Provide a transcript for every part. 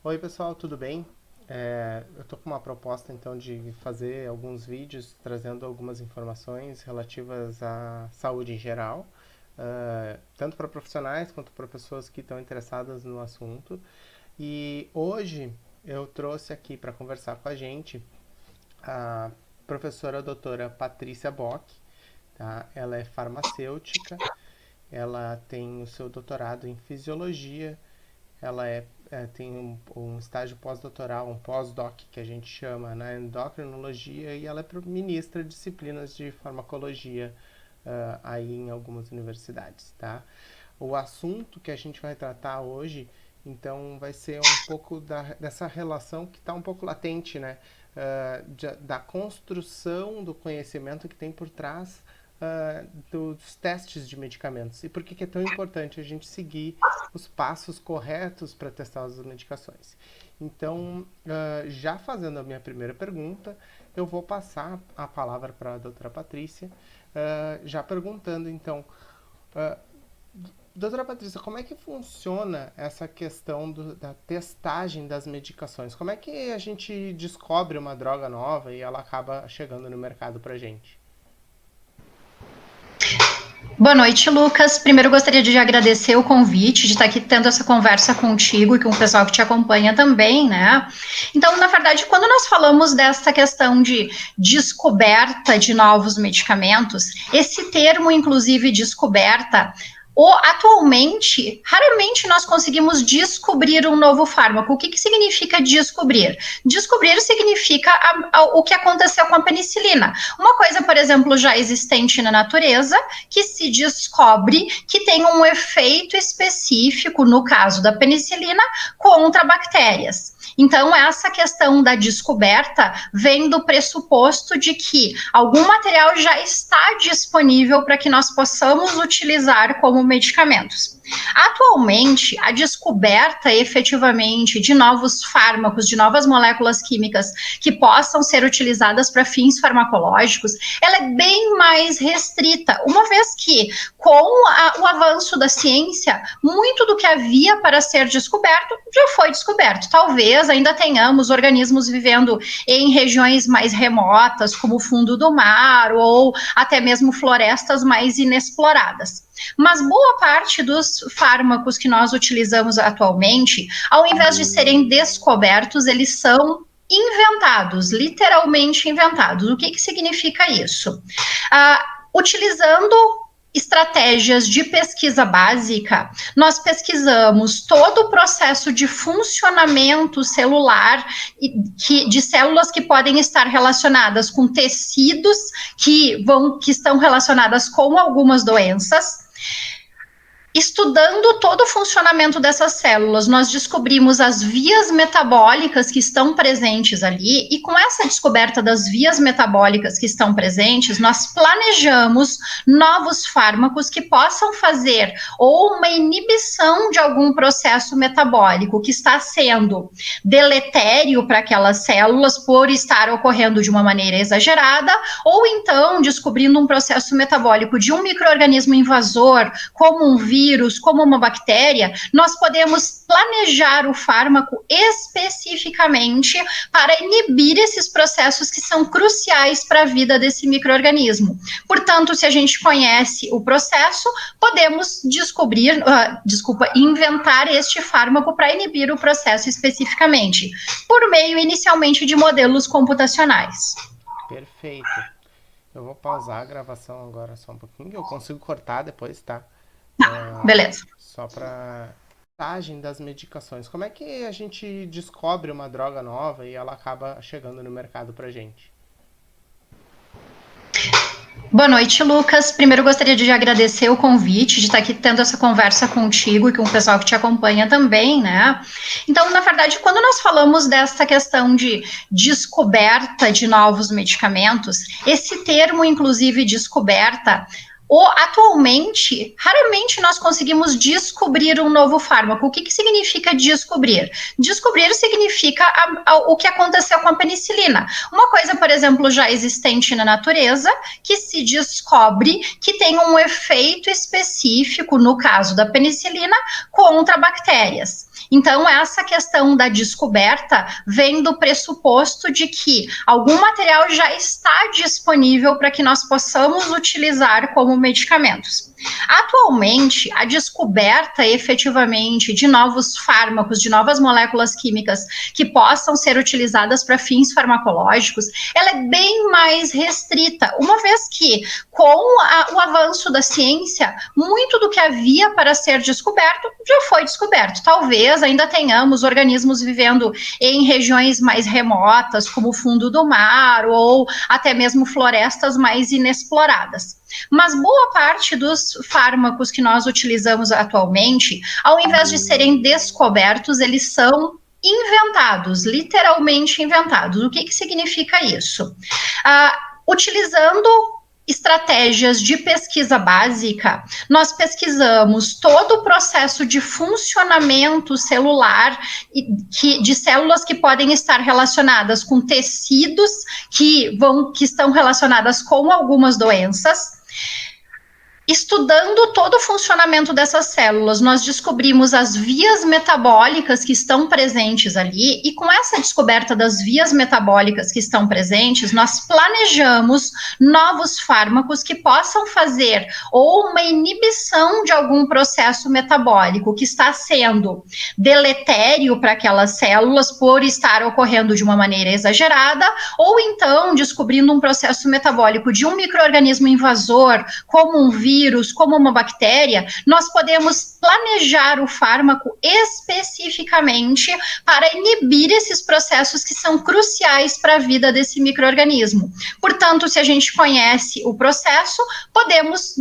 Oi pessoal, tudo bem? Eu estou com uma proposta então de fazer alguns vídeos trazendo algumas informações relativas à saúde em geral, tanto para profissionais quanto para pessoas que estão interessadas no assunto. E hoje eu trouxe aqui para conversar com a gente a professora doutora Patrícia Bock, tá? Ela é farmacêutica, ela tem o seu doutorado em fisiologia. Ela tem um estágio pós-doutoral, um pós-doc que a gente chama na endocrinologia, e ela ministra disciplinas de farmacologia aí em algumas universidades, tá? O assunto que a gente vai tratar hoje, então, vai ser um pouco dessa relação que está um pouco latente, né? Da construção do conhecimento que tem por trás dos testes de medicamentos. E por que é tão importante a gente seguir os passos corretos para testar as medicações. Então, já fazendo a minha primeira pergunta, eu vou passar a palavra para a doutora Patrícia, já perguntando, então, doutora Patrícia, como é que funciona essa questão da testagem das medicações? Como é que a gente descobre uma droga nova e ela acaba chegando no mercado para gente? Boa noite, Lucas. Primeiro gostaria de agradecer o convite, de estar aqui tendo essa conversa contigo e com o pessoal que te acompanha também, né? Então, na verdade, quando nós falamos dessa questão de descoberta de novos medicamentos, esse termo, inclusive, descoberta, atualmente, raramente nós conseguimos descobrir um novo fármaco. O que significa descobrir? Descobrir significa o que aconteceu com a penicilina. Uma coisa, por exemplo, já existente na natureza, que se descobre que tem um efeito específico, no caso da penicilina, contra bactérias. Então, essa questão da descoberta vem do pressuposto de que algum material já está disponível para que nós possamos utilizar como medicamentos. Atualmente, a descoberta efetivamente de novos fármacos, de novas moléculas químicas que possam ser utilizadas para fins farmacológicos, ela é bem mais restrita, uma vez que, com o avanço da ciência, muito do que havia para ser descoberto já foi descoberto. Talvez ainda tenhamos organismos vivendo em regiões mais remotas, como o fundo do mar, ou até mesmo florestas mais inexploradas. Mas boa parte dos fármacos que nós utilizamos atualmente, ao invés de serem descobertos, eles são inventados, literalmente inventados. O que significa isso? Utilizando estratégias de pesquisa básica, nós pesquisamos todo o processo de funcionamento celular de células que podem estar relacionadas com tecidos que estão relacionadas com algumas doenças. Estudando todo o funcionamento dessas células, nós descobrimos as vias metabólicas que estão presentes ali, e com essa descoberta das vias metabólicas que estão presentes, nós planejamos novos fármacos que possam fazer ou uma inibição de algum processo metabólico que está sendo deletério para aquelas células por estar ocorrendo de uma maneira exagerada, ou então descobrindo um processo metabólico de um micro-organismo invasor, como um vírus, como uma bactéria, nós podemos planejar o fármaco especificamente para inibir esses processos que são cruciais para a vida desse micro-organismo. Portanto, se a gente conhece o processo, podemos inventar este fármaco para inibir o processo especificamente, por meio inicialmente de modelos computacionais. Perfeito. Eu vou pausar a gravação agora só um pouquinho. Eu consigo cortar depois, tá? Beleza. Só para testagem das medicações. Como é que a gente descobre uma droga nova e ela acaba chegando no mercado pra gente? Boa noite, Lucas. Primeiro gostaria de agradecer o convite, de estar aqui tendo essa conversa contigo e com o pessoal que te acompanha também, né? Então, na verdade, quando nós falamos dessa questão de descoberta de novos medicamentos, esse termo, inclusive, descoberta, atualmente, raramente nós conseguimos descobrir um novo fármaco. O que significa descobrir? Descobrir significa o que aconteceu com a penicilina. Uma coisa, por exemplo, já existente na natureza, que se descobre que tem um efeito específico, no caso da penicilina, contra bactérias. Então, essa questão da descoberta vem do pressuposto de que algum material já está disponível para que nós possamos utilizar como medicamentos. Atualmente, a descoberta efetivamente de novos fármacos, de novas moléculas químicas que possam ser utilizadas para fins farmacológicos, ela é bem mais restrita, uma vez que, com o avanço da ciência, muito do que havia para ser descoberto já foi descoberto. Talvez ainda tenhamos organismos vivendo em regiões mais remotas, como o fundo do mar, ou até mesmo florestas mais inexploradas. Mas boa parte dos fármacos que nós utilizamos atualmente, ao invés de serem descobertos, eles são inventados, literalmente inventados. O que significa isso? Utilizando estratégias de pesquisa básica, nós pesquisamos todo o processo de funcionamento celular de células que podem estar relacionadas com tecidos que estão relacionadas com algumas doenças. Estudando todo o funcionamento dessas células, nós descobrimos as vias metabólicas que estão presentes ali, e com essa descoberta das vias metabólicas que estão presentes, nós planejamos novos fármacos que possam fazer ou uma inibição de algum processo metabólico que está sendo deletério para aquelas células por estar ocorrendo de uma maneira exagerada, ou então descobrindo um processo metabólico de um micro-organismo invasor, como um vírus, como uma bactéria, nós podemos planejar o fármaco especificamente para inibir esses processos que são cruciais para a vida desse micro-organismo. Portanto, se a gente conhece o processo, podemos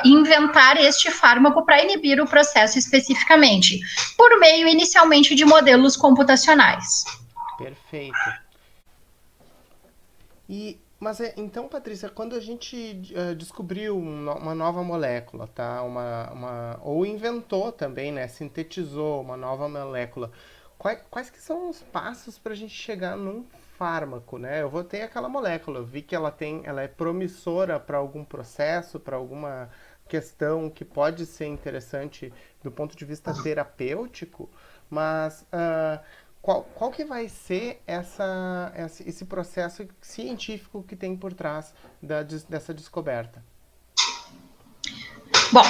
inventar este fármaco para inibir o processo especificamente, por meio inicialmente de modelos computacionais. Perfeito. Mas então, Patrícia, quando a gente descobriu uma nova molécula, tá? Ou inventou também, né? Sintetizou uma nova molécula, quais que são os passos para a gente chegar num fármaco, né? Eu vou ter aquela molécula, eu vi que ela é promissora para algum processo, para alguma questão que pode ser interessante do ponto de vista terapêutico, mas qual que vai ser esse processo científico que tem por trás dessa descoberta? Bom,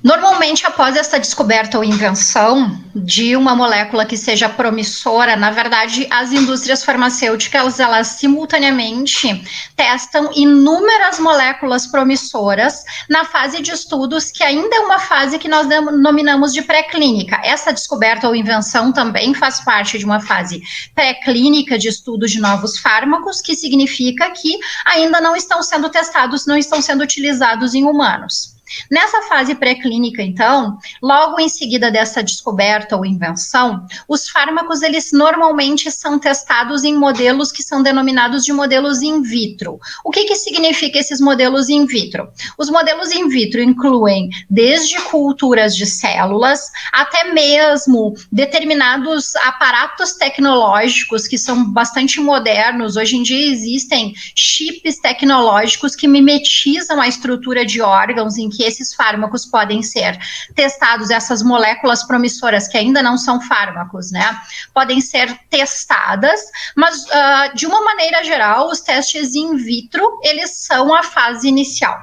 normalmente após essa descoberta ou invenção de uma molécula que seja promissora, na verdade, as indústrias farmacêuticas, elas simultaneamente testam inúmeras moléculas promissoras na fase de estudos, que ainda é uma fase que nós denominamos de pré-clínica. Essa descoberta ou invenção também faz parte de uma fase pré-clínica de estudo de novos fármacos, que significa que ainda não estão sendo testados, não estão sendo utilizados em humanos. Nessa fase pré-clínica, então, logo em seguida dessa descoberta ou invenção, os fármacos, eles normalmente são testados em modelos que são denominados de modelos in vitro. O que significa esses modelos in vitro? Os modelos in vitro incluem desde culturas de células, até mesmo determinados aparatos tecnológicos que são bastante modernos. Hoje em dia existem chips tecnológicos que mimetizam a estrutura de órgãos em que esses fármacos podem ser testados, essas moléculas promissoras que ainda não são fármacos, né? Podem ser testadas, mas de uma maneira geral, os testes in vitro, eles são a fase inicial.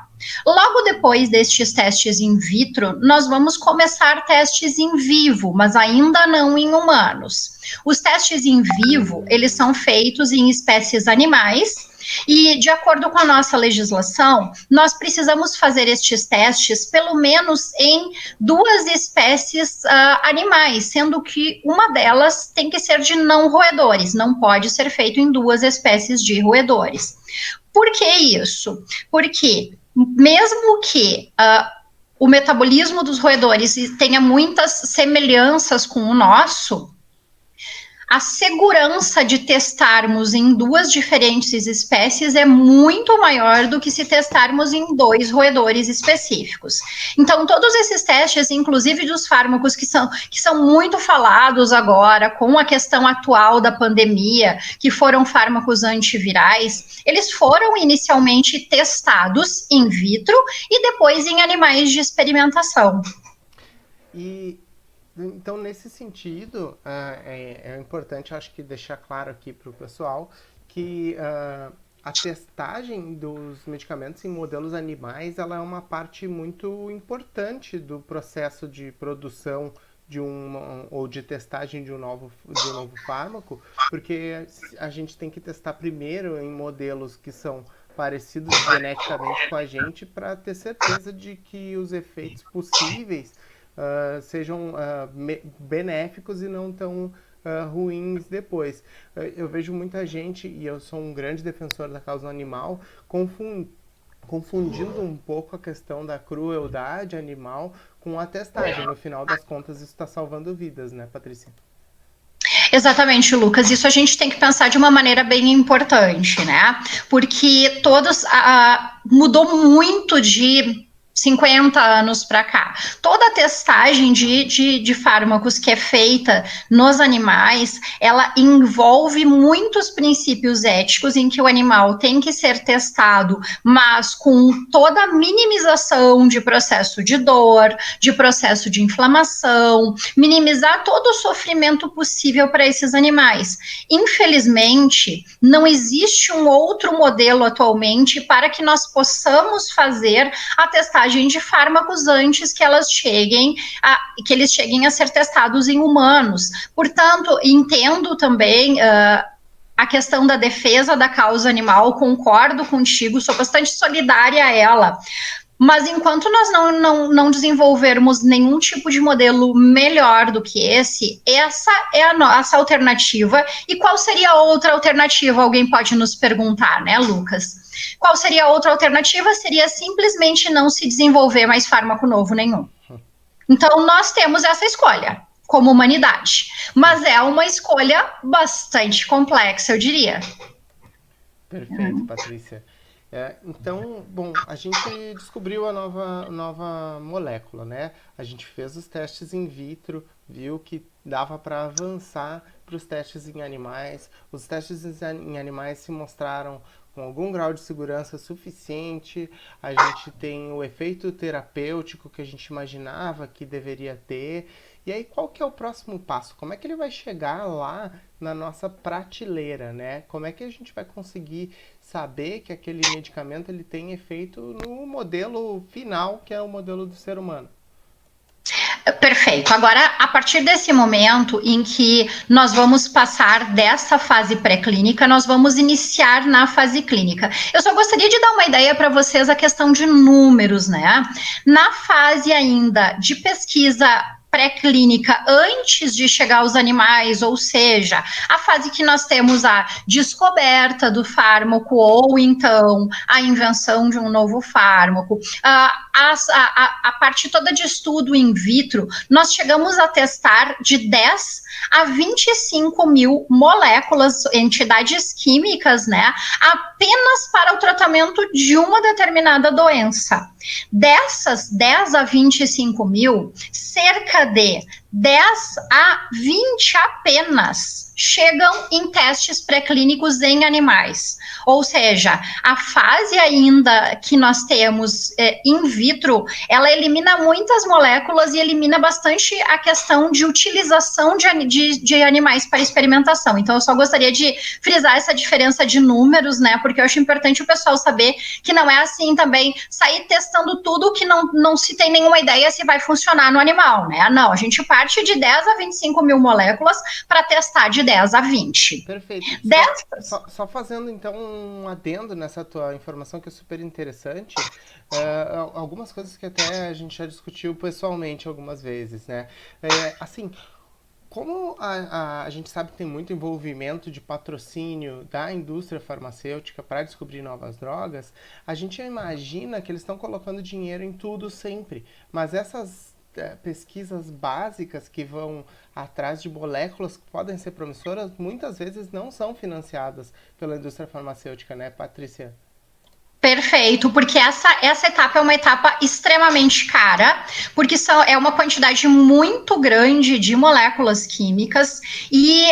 Logo depois destes testes in vitro, nós vamos começar testes in vivo, mas ainda não em humanos. Os testes in vivo, eles são feitos em espécies animais, e, de acordo com a nossa legislação, nós precisamos fazer estes testes pelo menos em 2 espécies animais, sendo que uma delas tem que ser de não roedores, não pode ser feito em 2 espécies de roedores. Por que isso? Porque mesmo que o metabolismo dos roedores tenha muitas semelhanças com o nosso, a segurança de testarmos em 2 diferentes espécies é muito maior do que se testarmos em 2 roedores específicos. Então, todos esses testes, inclusive dos fármacos que são muito falados agora, com a questão atual da pandemia, que foram fármacos antivirais, eles foram inicialmente testados in vitro e depois em animais de experimentação. E Então, nesse sentido, é importante, acho que, deixar claro aqui para o pessoal que a testagem dos medicamentos em modelos animais ela é uma parte muito importante do processo de produção ou de testagem de um novo fármaco, porque a gente tem que testar primeiro em modelos que são parecidos geneticamente com a gente para ter certeza de que os efeitos possíveis sejam benéficos e não tão ruins depois. Eu vejo muita gente, e eu sou um grande defensor da causa animal, confundindo um pouco a questão da crueldade animal com a testagem. No final das contas, isso está salvando vidas, né, Patrícia? Exatamente, Lucas. Isso a gente tem que pensar de uma maneira bem importante, né? Porque mudou muito de 50 anos para cá. Toda a testagem de fármacos que é feita nos animais, ela envolve muitos princípios éticos em que o animal tem que ser testado, mas com toda a minimização de processo de dor, de processo de inflamação, minimizar todo o sofrimento possível para esses animais. Infelizmente, não existe um outro modelo atualmente para que nós possamos fazer a testagem de fármacos antes que que eles cheguem a ser testados em humanos. Portanto, entendo também a questão da defesa da causa animal, concordo contigo, sou bastante solidária a ela. Mas enquanto nós não desenvolvermos nenhum tipo de modelo melhor do que essa é a nossa alternativa. E qual seria a outra alternativa? Alguém pode nos perguntar, né, Lucas? Qual seria a outra alternativa? Seria simplesmente não se desenvolver mais fármaco novo nenhum. Então, nós temos essa escolha como humanidade. Mas é uma escolha bastante complexa, eu diria. Perfeito, Patrícia. Então, bom, a gente descobriu a nova molécula, né? A gente fez os testes in vitro, viu que dava para avançar para os testes em animais. Os testes em animais se mostraram com algum grau de segurança suficiente. A gente tem o efeito terapêutico que a gente imaginava que deveria ter. E aí, qual que é o próximo passo? Como é que ele vai chegar lá na nossa prateleira, né? Como é que a gente vai conseguir saber que aquele medicamento ele tem efeito no modelo final, que é o modelo do ser humano? Perfeito. Agora, a partir desse momento em que nós vamos passar dessa fase pré-clínica, nós vamos iniciar na fase clínica. Eu só gostaria de dar uma ideia para vocês a questão de números, né? Na fase ainda de pesquisa pré-clínica antes de chegar aos animais, ou seja, a fase que nós temos a descoberta do fármaco ou então a invenção de um novo fármaco, a parte toda de estudo in vitro, nós chegamos a testar de 10 a 25 mil moléculas, entidades químicas, né, apenas para o tratamento de uma determinada doença. Dessas 10 a 25 mil, cerca de 10 a 20 apenas chegam em testes pré-clínicos em animais. Ou seja, a fase ainda que nós temos in vitro, ela elimina muitas moléculas e elimina bastante a questão de utilização de animais para experimentação. Então, eu só gostaria de frisar essa diferença de números, né? Porque eu acho importante o pessoal saber que não é assim também sair testando tudo que não se tem nenhuma ideia se vai funcionar no animal, né? Não, a gente parte de 10 a 25 mil moléculas para testar de 10 a 20. Perfeito. Só fazendo então um adendo nessa tua informação que é super interessante, algumas coisas que até a gente já discutiu pessoalmente algumas vezes, né? Assim, como a gente sabe que tem muito envolvimento de patrocínio da indústria farmacêutica para descobrir novas drogas, a gente imagina que eles estão colocando dinheiro em tudo sempre, mas essas pesquisas básicas que vão atrás de moléculas que podem ser promissoras, muitas vezes não são financiadas pela indústria farmacêutica, né, Patrícia? Perfeito, porque essa etapa é uma etapa extremamente cara, porque é uma quantidade muito grande de moléculas químicas e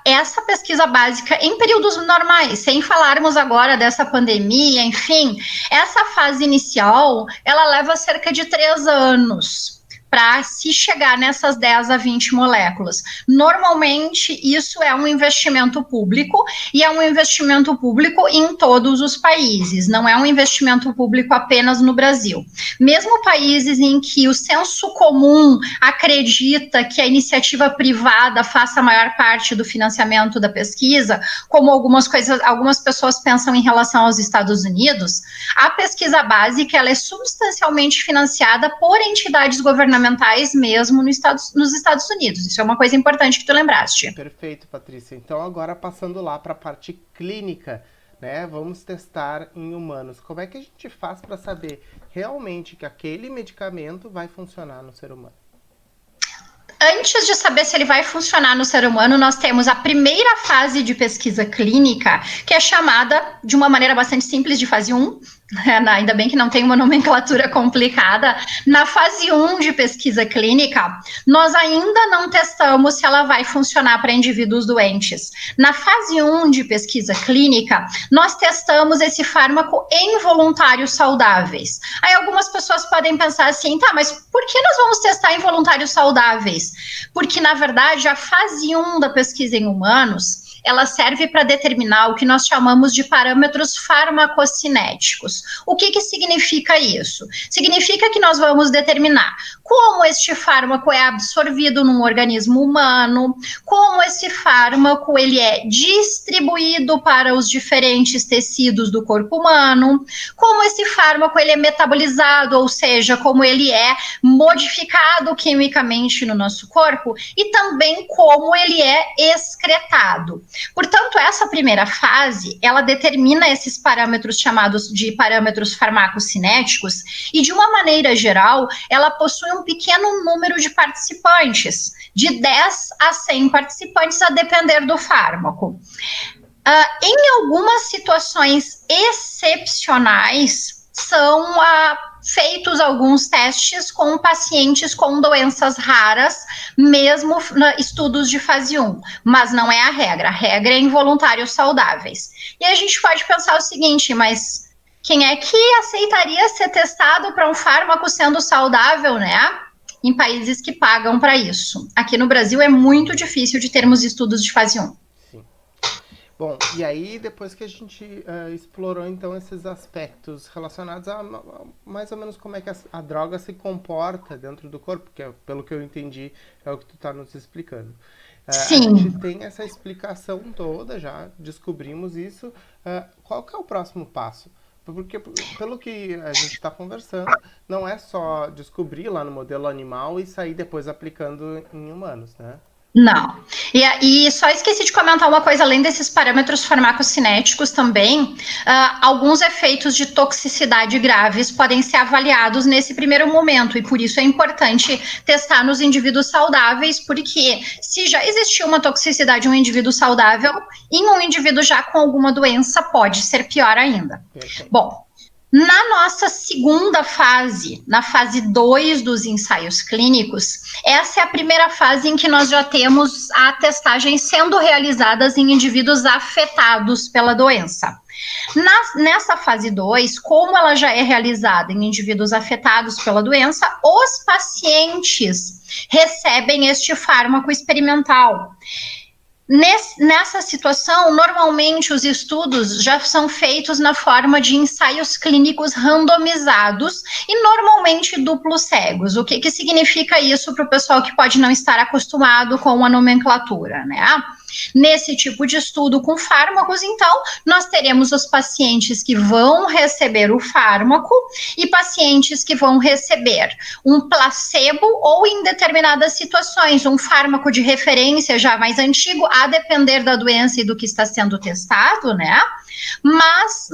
essa pesquisa básica em períodos normais, sem falarmos agora dessa pandemia, enfim, essa fase inicial, ela leva cerca de 3 anos. para se chegar nessas 10 a 20 moléculas. Normalmente, isso é um investimento público, e é um investimento público em todos os países, não é um investimento público apenas no Brasil. Mesmo países em que o senso comum acredita que a iniciativa privada faça a maior parte do financiamento da pesquisa, como algumas pessoas pensam em relação aos Estados Unidos, a pesquisa básica ela é substancialmente financiada por entidades governamentais mesmo nos Estados Unidos. Isso é uma coisa importante que tu lembraste. Perfeito, Patrícia. Então, agora passando lá para a parte clínica, né? Vamos testar em humanos. Como é que a gente faz para saber realmente que aquele medicamento vai funcionar no ser humano? Antes de saber se ele vai funcionar no ser humano, nós temos a primeira fase de pesquisa clínica, que é chamada, de uma maneira bastante simples, de fase 1, ainda bem que não tem uma nomenclatura complicada. Na fase 1 de pesquisa clínica, nós ainda não testamos se ela vai funcionar para indivíduos doentes. Na fase 1 de pesquisa clínica, nós testamos esse fármaco em voluntários saudáveis. Aí algumas pessoas podem pensar assim, tá, mas por que nós vamos testar em voluntários saudáveis? Porque, na verdade, a fase 1 da pesquisa em humanos, ela serve para determinar o que nós chamamos de parâmetros farmacocinéticos. O que significa isso? Significa que nós vamos determinar como este fármaco é absorvido num organismo humano, como esse fármaco ele é distribuído para os diferentes tecidos do corpo humano, como esse fármaco ele é metabolizado, ou seja, como ele é modificado quimicamente no nosso corpo, e também como ele é excretado. Portanto, essa primeira fase, ela determina esses parâmetros chamados de parâmetros farmacocinéticos, e de uma maneira geral, ela possui um pequeno número de participantes, de 10 a 100 participantes, a depender do fármaco. Em algumas situações excepcionais, são feitos alguns testes com pacientes com doenças raras, mesmo estudos de fase 1, mas não é a regra é em voluntários saudáveis. E a gente pode pensar o seguinte, mas quem é que aceitaria ser testado para um fármaco sendo saudável, né? Em países que pagam para isso. Aqui no Brasil é muito difícil de termos estudos de fase 1. Bom, e aí depois que a gente explorou então esses aspectos relacionados a mais ou menos como é que a droga se comporta dentro do corpo, que pelo que eu entendi é o que tu está nos explicando. Sim. A gente tem essa explicação toda, já descobrimos isso. Qual que é o próximo passo? Porque pelo que a gente está conversando, não é só descobrir lá no modelo animal e sair depois aplicando em humanos, né? Não. E só esqueci de comentar uma coisa, além desses parâmetros farmacocinéticos também, alguns efeitos de toxicidade graves podem ser avaliados nesse primeiro momento, e por isso é importante testar nos indivíduos saudáveis, porque se já existiu uma toxicidade em um indivíduo saudável, em um indivíduo já com alguma doença pode ser pior ainda. Perfeito. Bom, na nossa segunda fase, na fase 2 dos ensaios clínicos, essa é a primeira fase em que nós já temos a testagem sendo realizadas em indivíduos afetados pela doença. Nessa fase 2, como ela já é realizada em indivíduos afetados pela doença, os pacientes recebem este fármaco experimental. Nessa situação, normalmente os estudos já são feitos na forma de ensaios clínicos randomizados e normalmente duplos cegos. O que significa isso para o pessoal que pode não estar acostumado com a nomenclatura, né? Nesse tipo de estudo com fármacos, então, nós teremos os pacientes que vão receber o fármaco e pacientes que vão receber um placebo ou, em determinadas situações, um fármaco de referência já mais antigo, a depender da doença e do que está sendo testado, né? Mas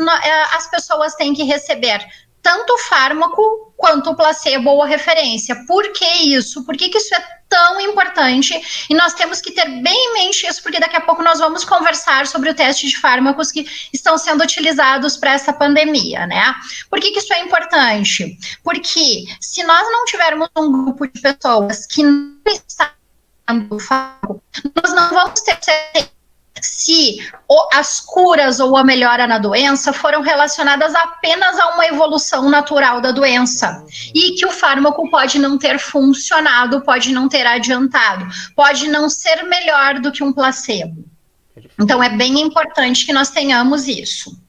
as pessoas têm que receber tanto o fármaco quanto o placebo ou a referência. Por que isso? Por que isso é tão importante? E nós temos que ter bem em mente isso, porque daqui a pouco nós vamos conversar sobre o teste de fármacos que estão sendo utilizados para essa pandemia, né? Por que isso é importante? Porque se nós não tivermos um grupo de pessoas que não está dando fármaco, nós não vamos ter se as curas ou a melhora na doença foram relacionadas apenas a uma evolução natural da doença e que o fármaco pode não ter funcionado, pode não ter adiantado, pode não ser melhor do que um placebo. Então, é bem importante que nós tenhamos isso.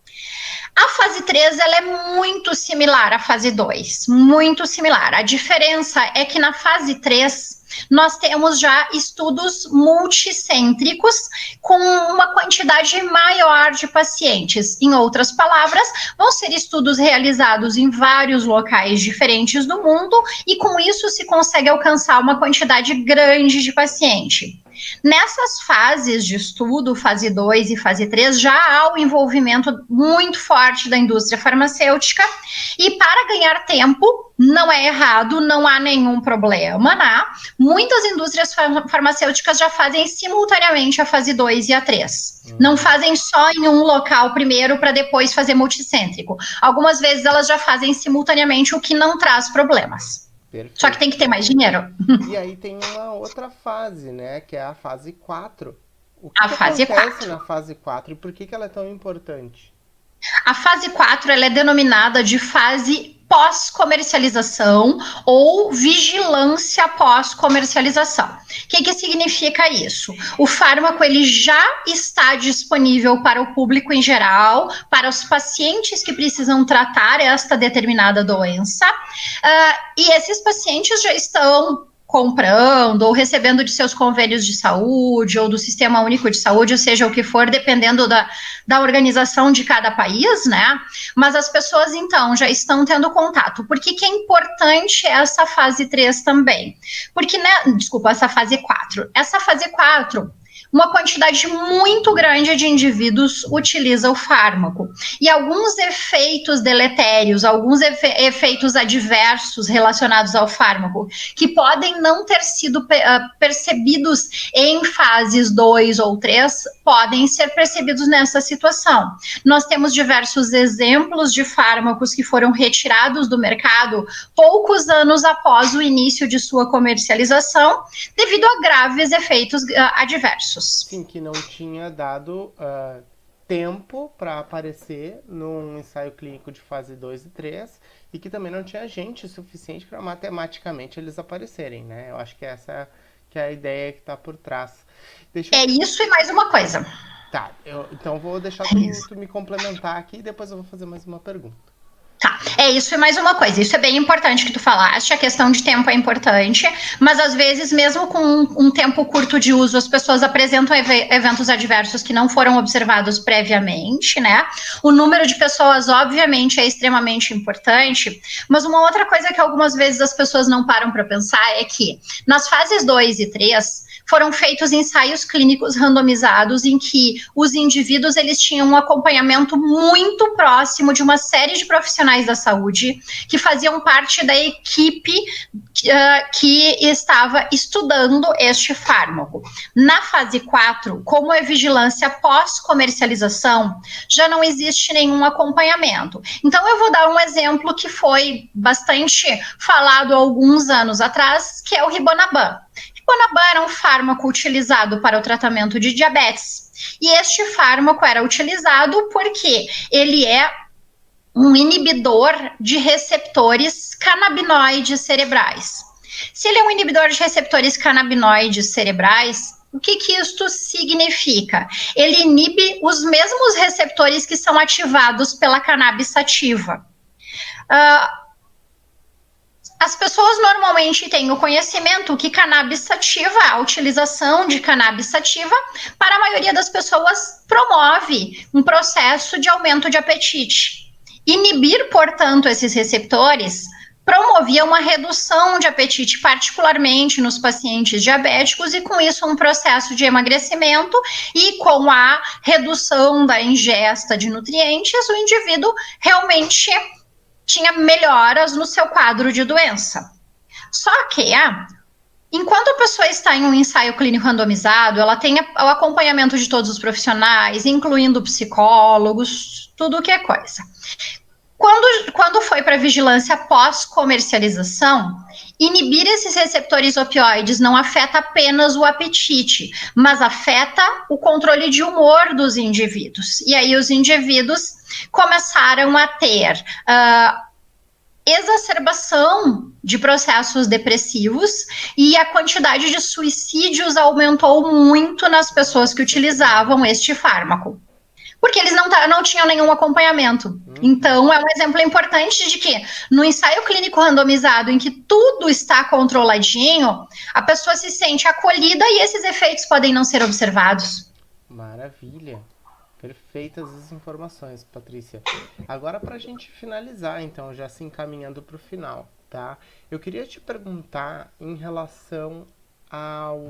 A fase 3, ela é muito similar à fase 2, muito similar. A diferença é que na fase 3, nós temos já estudos multicêntricos com uma quantidade maior de pacientes. Em outras palavras, vão ser estudos realizados em vários locais diferentes do mundo e com isso se consegue alcançar uma quantidade grande de paciente. Nessas fases de estudo, fase 2 e fase 3, já há o envolvimento muito forte da indústria farmacêutica e para ganhar tempo, não é errado, não há nenhum problema, né? Muitas indústrias farmacêuticas já fazem simultaneamente a fase 2 e a 3. Não fazem só em um local primeiro para depois fazer multicêntrico. Algumas vezes elas já fazem simultaneamente, o que não traz problemas. Perfeito. Só que tem que ter mais dinheiro. E aí tem uma outra fase, né? Que é a fase 4. O que acontece 4? Na fase 4 e por que ela é tão importante? A fase 4 ela é denominada de fase pós-comercialização ou vigilância pós-comercialização. O que significa isso? O fármaco ele já está disponível para o público em geral, para os pacientes que precisam tratar esta determinada doença, e esses pacientes já estão comprando ou recebendo de seus convênios de saúde ou do Sistema Único de Saúde, ou seja, o que for, dependendo da organização de cada país, né? Mas as pessoas, então, já estão tendo contato. Por que é importante essa fase 3 também? Porque, né, desculpa, essa fase 4. Essa fase 4... uma quantidade muito grande de indivíduos utiliza o fármaco. E alguns efeitos deletérios, alguns efeitos adversos relacionados ao fármaco, que podem não ter sido percebidos em fases 2 ou 3, podem ser percebidos nessa situação. Nós temos diversos exemplos de fármacos que foram retirados do mercado poucos anos após o início de sua comercialização, devido a graves efeitos adversos. Sim, que não tinha dado tempo para aparecer num ensaio clínico de fase 2 e 3 e que também não tinha gente suficiente para matematicamente eles aparecerem, né? Eu acho que essa que é a ideia que está por trás. Isso e mais uma coisa. Tá, então vou deixar tu me complementar aqui e depois eu vou fazer mais uma pergunta. Tá, isso e mais uma coisa, isso é bem importante que tu falaste, a questão de tempo é importante, mas às vezes mesmo com um tempo curto de uso, as pessoas apresentam eventos adversos que não foram observados previamente, né? O número de pessoas, obviamente, é extremamente importante, mas uma outra coisa que algumas vezes as pessoas não param para pensar é que nas fases 2 e 3, foram feitos ensaios clínicos randomizados em que os indivíduos eles tinham um acompanhamento muito próximo de uma série de profissionais da saúde que faziam parte da equipe que estava estudando este fármaco. Na fase 4, como é vigilância pós-comercialização, já não existe nenhum acompanhamento. Então, eu vou dar um exemplo que foi bastante falado há alguns anos atrás, que é o Ribonaban. Ribonaban era um fármaco utilizado para o tratamento de diabetes. E este fármaco era utilizado porque ele é um inibidor de receptores canabinoides cerebrais. Se ele é um inibidor de receptores canabinoides cerebrais, o que isto significa? Ele inibe os mesmos receptores que são ativados pela cannabis sativa. As pessoas normalmente têm o conhecimento que cannabis sativa, a utilização de cannabis sativa, para a maioria das pessoas promove um processo de aumento de apetite. Inibir, portanto, esses receptores promovia uma redução de apetite, particularmente nos pacientes diabéticos, e com isso um processo de emagrecimento, e com a redução da ingesta de nutrientes, o indivíduo realmente tinha melhoras no seu quadro de doença. Só que, enquanto a pessoa está em um ensaio clínico randomizado, ela tem o acompanhamento de todos os profissionais, incluindo psicólogos, tudo que é coisa. Quando foi para vigilância pós-comercialização, inibir esses receptores opioides não afeta apenas o apetite, mas afeta o controle de humor dos indivíduos. E aí os indivíduos começaram a ter exacerbação de processos depressivos e a quantidade de suicídios aumentou muito nas pessoas que utilizavam este fármaco. Porque eles não tinham nenhum acompanhamento. Então, é um exemplo importante de que, no ensaio clínico randomizado, em que tudo está controladinho, a pessoa se sente acolhida e esses efeitos podem não ser observados. Maravilha. Perfeitas as informações, Patrícia. Agora, para a gente finalizar, então, já se encaminhando para o final, tá? Eu queria te perguntar em relação ao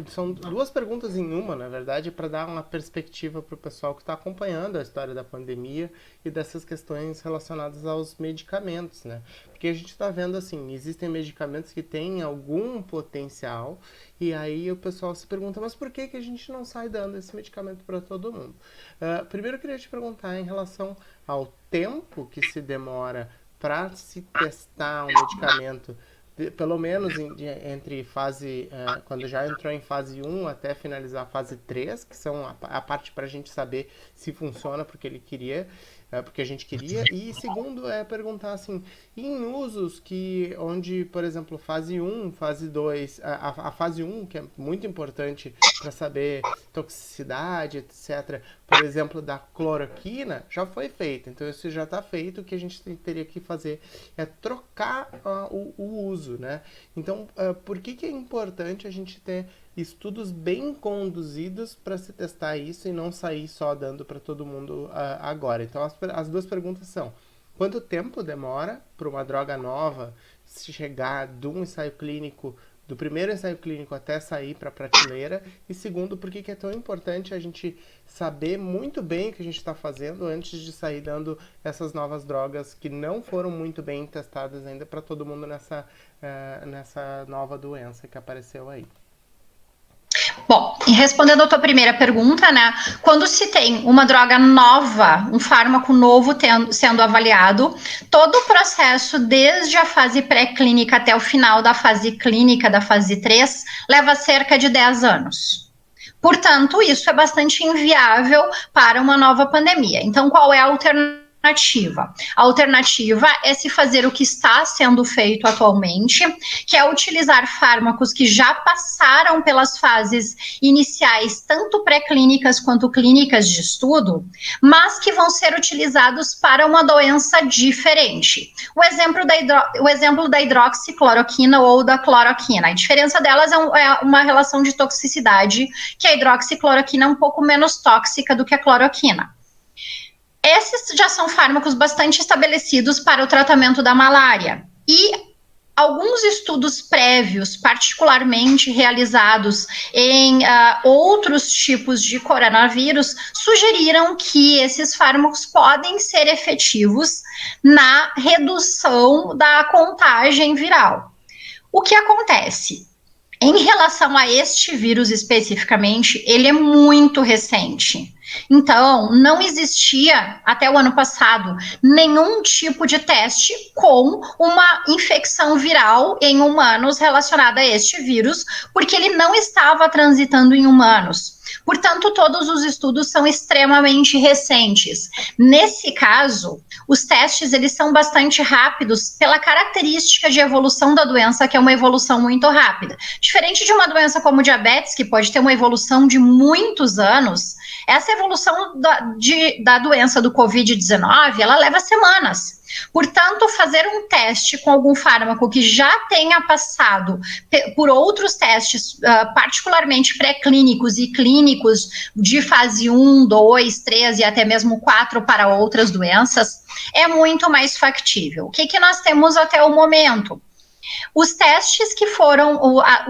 são duas perguntas em uma, na verdade, para dar uma perspectiva para o pessoal que está acompanhando a história da pandemia e dessas questões relacionadas aos medicamentos, né? Porque a gente está vendo assim, existem medicamentos que têm algum potencial e aí o pessoal se pergunta, mas por que a gente não sai dando esse medicamento para todo mundo? Primeiro eu queria te perguntar em relação ao tempo que se demora para se testar um medicamento, pelo menos entre fase, quando já entrou em fase 1 até finalizar a fase 3, que são a parte para a gente saber se funciona porque ele queria, porque a gente queria. E segundo é perguntar assim, em usos onde, por exemplo, fase 1, fase 2, a fase 1, que é muito importante para saber toxicidade, etc., por exemplo, da cloroquina, já foi feito. Então, isso já está feito. O que a gente teria que fazer é trocar o uso, né? Então, por que é importante a gente ter estudos bem conduzidos para se testar isso e não sair só dando para todo mundo agora? Então, as duas perguntas são: quanto tempo demora para uma droga nova chegar de um ensaio clínico, do primeiro ensaio clínico até sair para a prateleira? E segundo, por que é tão importante a gente saber muito bem o que a gente está fazendo antes de sair dando essas novas drogas que não foram muito bem testadas ainda para todo mundo nessa nova doença que apareceu aí? Bom, e respondendo a tua primeira pergunta, né? Quando se tem uma droga nova, um fármaco novo sendo avaliado, todo o processo, desde a fase pré-clínica até o final da fase clínica, da fase 3, leva cerca de 10 anos. Portanto, isso é bastante inviável para uma nova pandemia. Então, qual é a alternativa? A alternativa é se fazer o que está sendo feito atualmente, que é utilizar fármacos que já passaram pelas fases iniciais, tanto pré-clínicas quanto clínicas de estudo, mas que vão ser utilizados para uma doença diferente. O exemplo da hidroxicloroquina ou da cloroquina. A diferença delas é uma relação de toxicidade, que a hidroxicloroquina é um pouco menos tóxica do que a cloroquina. Esses já são fármacos bastante estabelecidos para o tratamento da malária. E alguns estudos prévios, particularmente realizados em outros tipos de coronavírus, sugeriram que esses fármacos podem ser efetivos na redução da contagem viral. O que acontece? Em relação a este vírus especificamente, ele é muito recente. Então, não existia, até o ano passado, nenhum tipo de teste com uma infecção viral em humanos relacionada a este vírus, porque ele não estava transitando em humanos. Portanto, todos os estudos são extremamente recentes. Nesse caso, os testes eles são bastante rápidos pela característica de evolução da doença, que é uma evolução muito rápida. Diferente de uma doença como diabetes, que pode ter uma evolução de muitos anos, essa evolução da doença do Covid-19, ela leva semanas. Portanto, fazer um teste com algum fármaco que já tenha passado por outros testes, particularmente pré-clínicos e clínicos de fase 1, 2, 3 e até mesmo 4 para outras doenças, é muito mais factível. O que nós temos até o momento? Os testes que foram,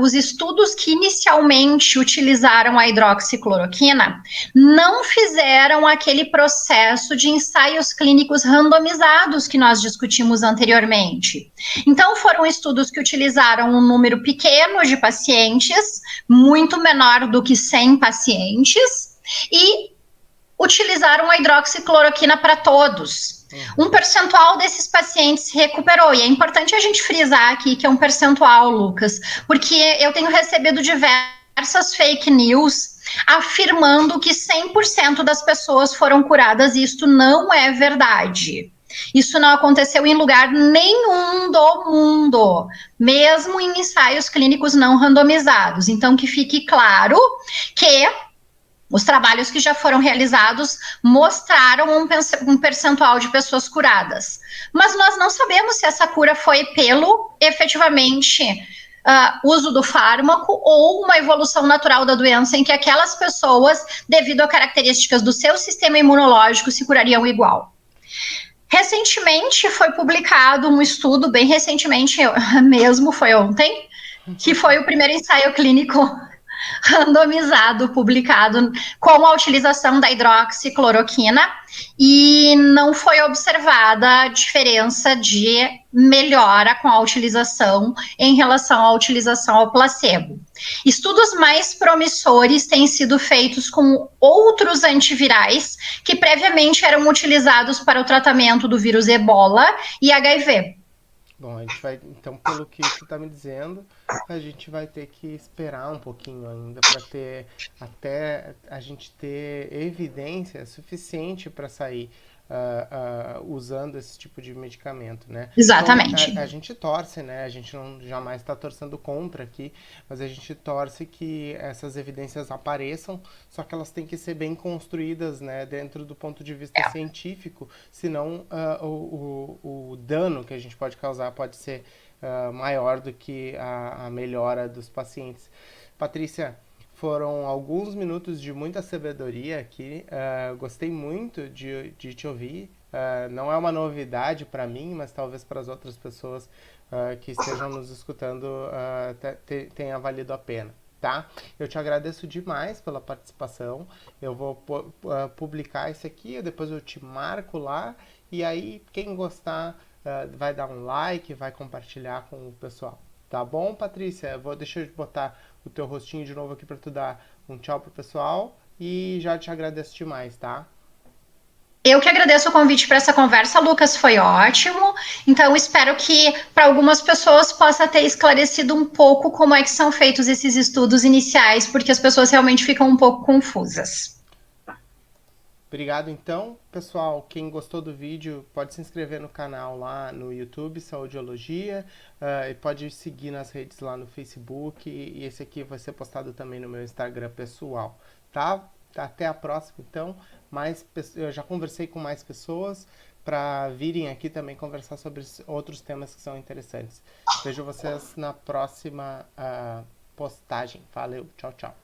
os estudos que inicialmente utilizaram a hidroxicloroquina não fizeram aquele processo de ensaios clínicos randomizados que nós discutimos anteriormente. Então, foram estudos que utilizaram um número pequeno de pacientes, muito menor do que 100 pacientes, e utilizaram a hidroxicloroquina para todos. Um percentual desses pacientes se recuperou. E é importante a gente frisar aqui que é um percentual, Lucas, porque eu tenho recebido diversas fake news afirmando que 100% das pessoas foram curadas, e isto não é verdade. Isso não aconteceu em lugar nenhum do mundo, mesmo em ensaios clínicos não randomizados. Então, que fique claro que os trabalhos que já foram realizados mostraram um percentual de pessoas curadas. Mas nós não sabemos se essa cura foi pelo efetivamente uso do fármaco ou uma evolução natural da doença em que aquelas pessoas, devido a características do seu sistema imunológico, se curariam igual. Recentemente foi publicado um estudo, bem recentemente mesmo, foi ontem, que foi o primeiro ensaio clínico randomizado, publicado com a utilização da hidroxicloroquina, e não foi observada a diferença de melhora com a utilização em relação à utilização ao placebo. Estudos mais promissores têm sido feitos com outros antivirais que previamente eram utilizados para o tratamento do vírus Ebola e HIV. Bom, a gente vai, então, pelo que tu tá me dizendo, a gente vai ter que esperar um pouquinho ainda para ter, até a gente ter evidência suficiente para sair usando esse tipo de medicamento, né? Então, Exatamente. a gente torce, né? A gente não jamais está torcendo contra aqui, mas a gente torce que essas evidências apareçam, só que elas têm que ser bem construídas, né? Dentro do ponto de vista científico, senão o dano que a gente pode causar pode ser maior do que a melhora dos pacientes. Patrícia, foram alguns minutos de muita sabedoria aqui. Gostei muito de te ouvir. Não é uma novidade para mim, mas talvez para as outras pessoas que estejam nos escutando tenha valido a pena. Tá? Eu te agradeço demais pela participação. Eu vou publicar isso aqui, depois eu te marco lá. E aí, quem gostar, vai dar um like, vai compartilhar com o pessoal. Tá bom, Patrícia? Deixa eu botar o teu rostinho de novo aqui para tu dar um tchau pro pessoal e já te agradeço demais, tá? Eu que agradeço o convite para essa conversa, Lucas, foi ótimo. Então, espero que para algumas pessoas possa ter esclarecido um pouco como é que são feitos esses estudos iniciais, porque as pessoas realmente ficam um pouco confusas. Obrigado então, pessoal. Quem gostou do vídeo pode se inscrever no canal lá no YouTube, Saúdiologia, e pode seguir nas redes lá no Facebook, e esse aqui vai ser postado também no meu Instagram pessoal, tá? Até a próxima então. Eu já conversei com mais pessoas para virem aqui também conversar sobre outros temas que são interessantes. Vejo vocês na próxima postagem. Valeu, tchau, tchau.